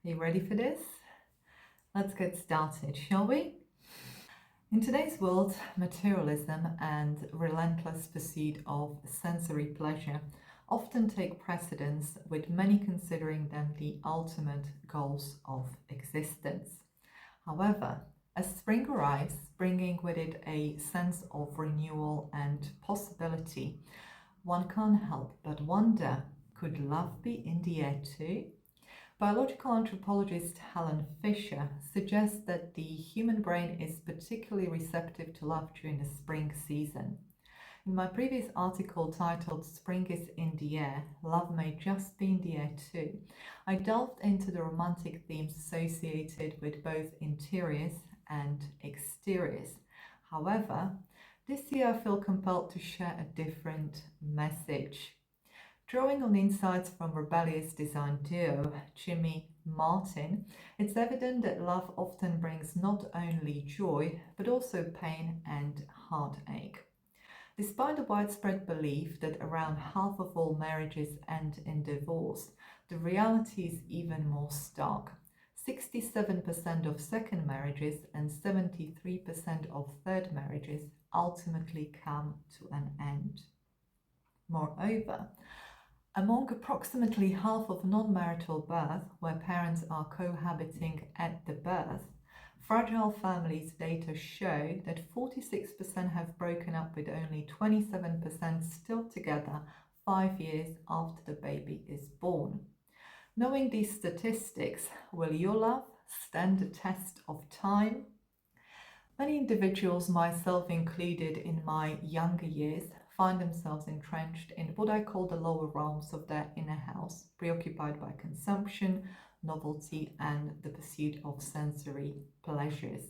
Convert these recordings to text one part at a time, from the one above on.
Are you ready for this? Let's get started, shall we? In today's world, materialism and relentless pursuit of sensory pleasure often take precedence, with many considering them the ultimate goals of existence. However, as spring arrives, bringing with it a sense of renewal and possibility, one can't help but wonder, could love be in the air too? Biological anthropologist Helen Fisher suggests that the human brain is particularly receptive to love during the spring season. In my previous article titled Spring is in the Air, Love May Just Be in the Air Too, I delved into the romantic themes associated with both interiors and exteriors. However, this year I feel compelled to share a different message. Drawing on insights from rebellious design duo Jimmy Martin, it's evident that love often brings not only joy but also pain and heartache. Despite the widespread belief that around half of all marriages end in divorce, the reality is even more stark. 67% of second marriages and 73% of third marriages ultimately come to an end. Moreover, among approximately half of non-marital births, where parents are cohabiting at the birth, fragile families data show that 46% have broken up, with only 27% still together 5 years after the baby is born. Knowing these statistics, will your love stand the test of time? Many individuals, myself included in my younger years, find themselves entrenched in what I call the lower realms of their inner house, preoccupied by consumption, novelty, and the pursuit of sensory pleasures.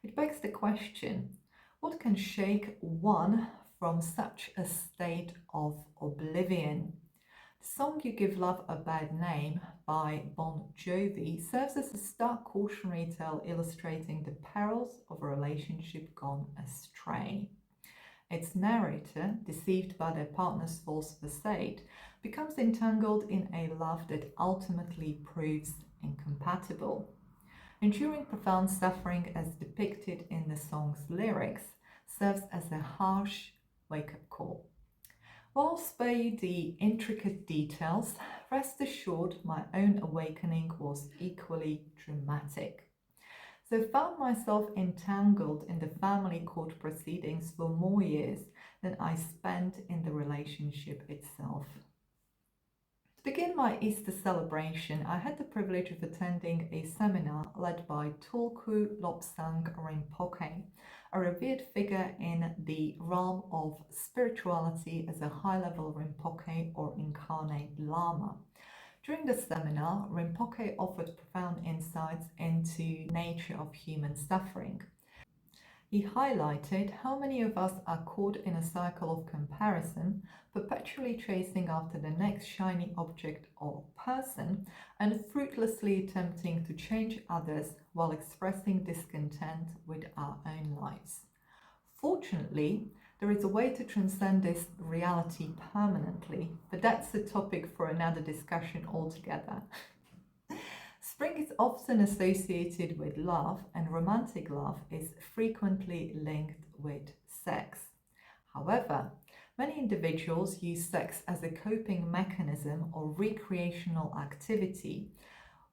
It begs the question, what can shake one from such a state of oblivion? The song You Give Love a Bad Name by Bon Jovi serves as a stark cautionary tale illustrating the perils of a relationship gone astray. Its narrator, deceived by their partner's false facade, becomes entangled in a love that ultimately proves incompatible. Enduring profound suffering, as depicted in the song's lyrics, serves as a harsh wake-up call. While I'll spare you the intricate details, rest assured my own awakening was equally dramatic. So found myself entangled in the family court proceedings for more years than I spent in the relationship itself. To begin my Easter celebration, I had the privilege of attending a seminar led by Tulku Lobsang Rinpoche, a revered figure in the realm of spirituality as a high-level Rinpoche or incarnate Lama. During the seminar, Rinpoche offered profound insights into the nature of human suffering. He highlighted how many of us are caught in a cycle of comparison, perpetually chasing after the next shiny object or person, and fruitlessly attempting to change others while expressing discontent with our own lives. Fortunately, there is a way to transcend this reality permanently, but that's a topic for another discussion altogether. Spring is often associated with love, and romantic love is frequently linked with sex. However, many individuals use sex as a coping mechanism or recreational activity,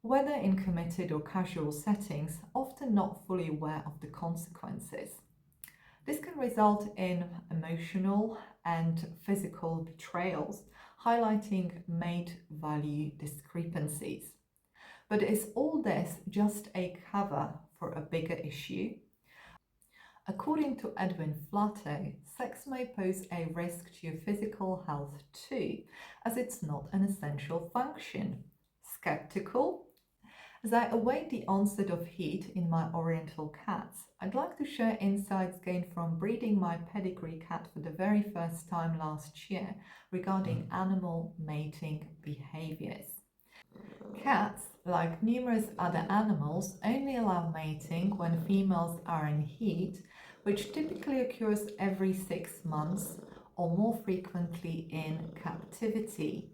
whether in committed or casual settings, often not fully aware of the consequences. This can result in emotional and physical betrayals, highlighting mate value discrepancies. But is all this just a cover for a bigger issue? According to Edwin Flatto, sex may pose a risk to your physical health too, as it's not an essential function. Skeptical? As I await the onset of heat in my oriental cats, I'd like to share insights gained from breeding my pedigree cat for the very first time last year regarding animal mating behaviors. Cats, like numerous other animals, only allow mating when females are in heat, which typically occurs every 6 months or more frequently in captivity.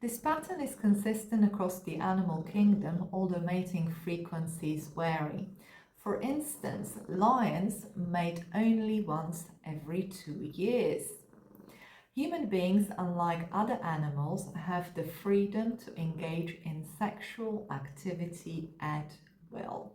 This pattern is consistent across the animal kingdom, although mating frequencies vary. For instance, lions mate only once every 2 years. Human beings, unlike other animals, have the freedom to engage in sexual activity at will.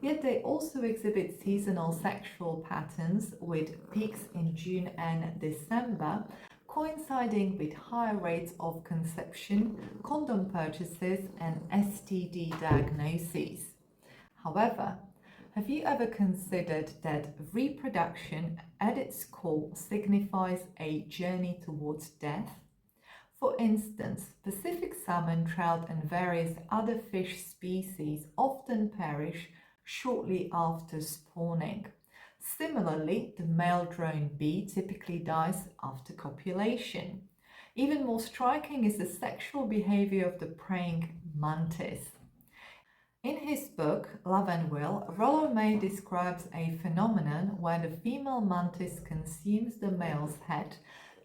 Yet they also exhibit seasonal sexual patterns with peaks in June and December, coinciding with higher rates of conception, condom purchases, and STD diagnoses. However, have you ever considered that reproduction at its core signifies a journey towards death? For instance, Pacific salmon, trout, and various other fish species often perish shortly after spawning. Similarly, the male drone bee typically dies after copulation. Even more striking is the sexual behavior of the praying mantis. In his book, Love and Will, Rollo May describes a phenomenon where the female mantis consumes the male's head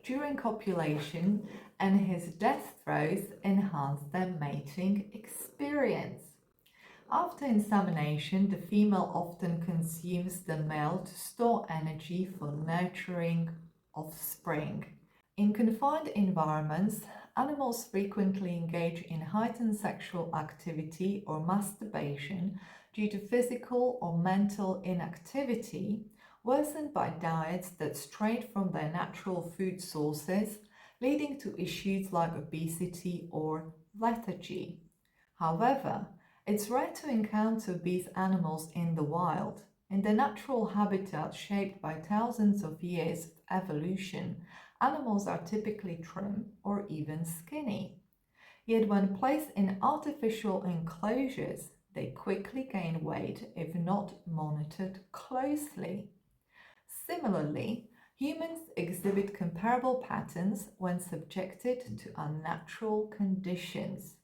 during copulation and his death throes enhance their mating experience. After insemination, the female often consumes the male to store energy for nurturing offspring. In confined environments, animals frequently engage in heightened sexual activity or masturbation due to physical or mental inactivity, worsened by diets that strayed from their natural food sources, leading to issues like obesity or lethargy. However, it's rare to encounter these animals in the wild. In their natural habitat shaped by thousands of years of evolution, animals are typically trim or even skinny. Yet when placed in artificial enclosures, they quickly gain weight if not monitored closely. Similarly, humans exhibit comparable patterns when subjected to unnatural conditions.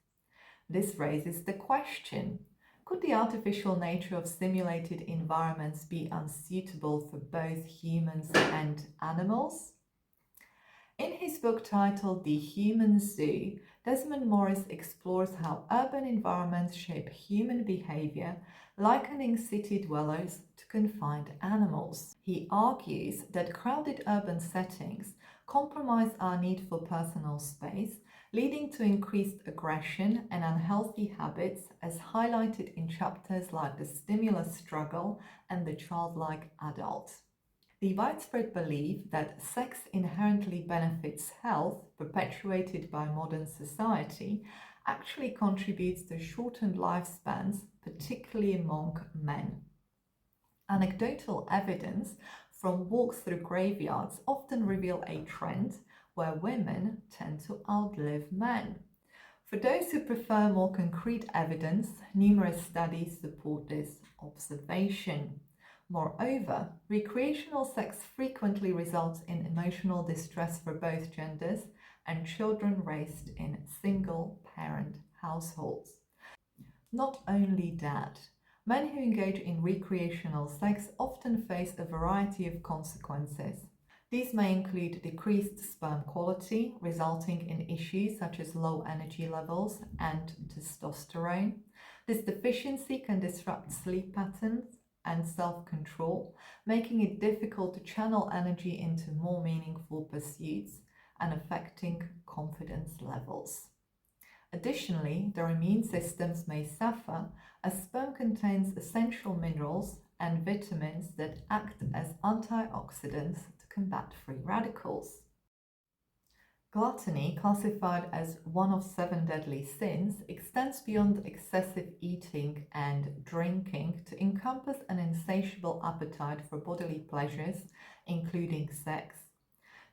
This raises the question, could the artificial nature of simulated environments be unsuitable for both humans and animals? In his book titled The Human Zoo, Desmond Morris explores how urban environments shape human behavior, likening city dwellers to confined animals. He argues that crowded urban settings compromise our need for personal space, leading to increased aggression and unhealthy habits, as highlighted in chapters like The Stimulus Struggle and The Childlike Adult. The widespread belief that sex inherently benefits health, perpetuated by modern society, actually contributes to shortened lifespans, particularly among men. Anecdotal evidence from walks through graveyards often reveal a trend where women tend to outlive men. For those who prefer more concrete evidence, numerous studies support this observation. Moreover, recreational sex frequently results in emotional distress for both genders and children raised in single-parent households. Not only that, men who engage in recreational sex often face a variety of consequences. These may include decreased sperm quality, resulting in issues such as low energy levels and testosterone. This deficiency can disrupt sleep patterns and self-control, making it difficult to channel energy into more meaningful pursuits and affecting confidence levels. Additionally, their immune systems may suffer as sperm contains essential minerals and vitamins that act as antioxidants to combat free radicals. Gluttony, classified as one of 7 deadly sins, extends beyond excessive eating and drinking to encompass an insatiable appetite for bodily pleasures, including sex.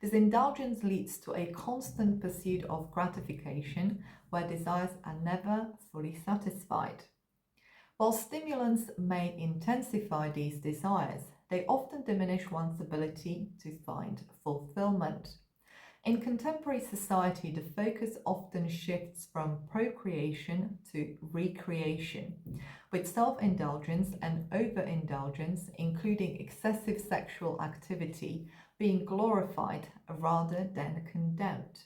This indulgence leads to a constant pursuit of gratification where desires are never fully satisfied. While stimulants may intensify these desires, they often diminish one's ability to find fulfillment. In contemporary society, the focus often shifts from procreation to recreation, with self-indulgence and overindulgence, including excessive sexual activity, being glorified rather than condemned.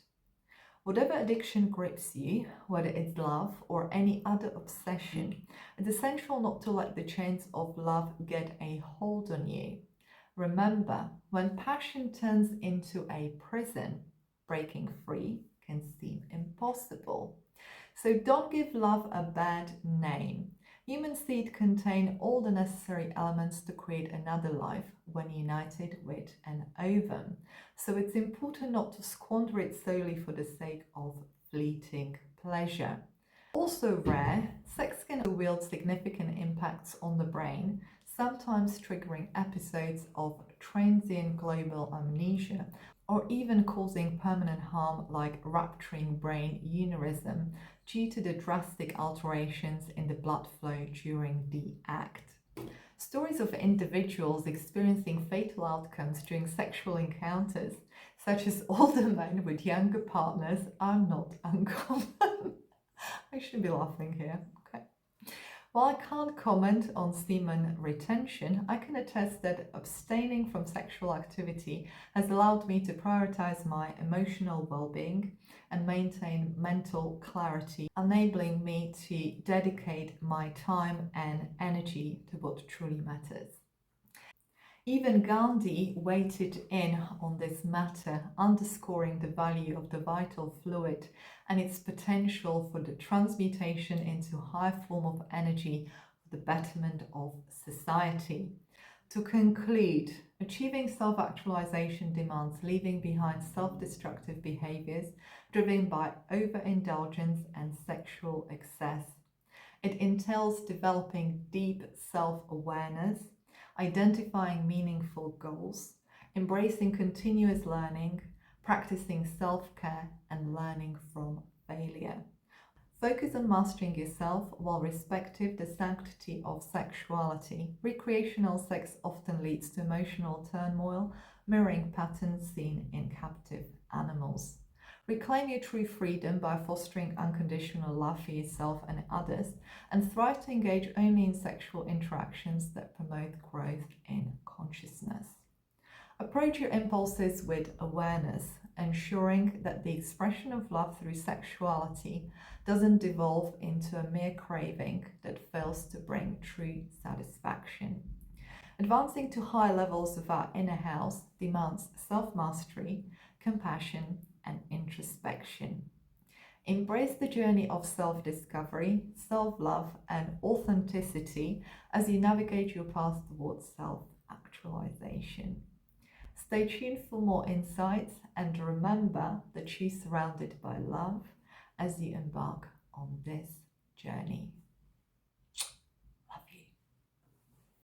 Whatever addiction grips you, whether it's love or any other obsession, it's essential not to let the chains of love get a hold on you. Remember, when passion turns into a prison, breaking free can seem impossible. So don't give love a bad name. Human seed contain all the necessary elements to create another life when united with an ovum. So it's important not to squander it solely for the sake of fleeting pleasure. Also rare, sex can wield significant impacts on the brain, sometimes triggering episodes of transient global amnesia or even causing permanent harm like rupturing brain aneurysm due to the drastic alterations in the blood flow during the act. Stories of individuals experiencing fatal outcomes during sexual encounters, such as older men with younger partners, are not uncommon. I shouldn't be laughing here. Okay. While I can't comment on semen retention, I can attest that abstaining from sexual activity has allowed me to prioritize my emotional well-being and maintain mental clarity, enabling me to dedicate my time and energy to what truly matters. Even Gandhi weighted in on this matter, underscoring the value of the vital fluid and its potential for the transmutation into a high form of energy for the betterment of society. To conclude, achieving self-actualization demands leaving behind self-destructive behaviors driven by overindulgence and sexual excess. It entails developing deep self-awareness, identifying meaningful goals, embracing continuous learning, practicing self-care, and learning from failure. Focus on mastering yourself while respecting the sanctity of sexuality. Recreational sex often leads to emotional turmoil, mirroring patterns seen in captive animals. Reclaim your true freedom by fostering unconditional love for yourself and others, and thrive to engage only in sexual interactions that promote growth in consciousness. Approach your impulses with awareness, ensuring that the expression of love through sexuality doesn't devolve into a mere craving that fails to bring true satisfaction. Advancing to high levels of our inner house demands self-mastery, compassion, and introspection. Embrace the journey of self-discovery, self-love, and authenticity as you navigate your path towards self-actualization. Stay tuned for more insights and remember that you're surrounded by love as you embark on this journey.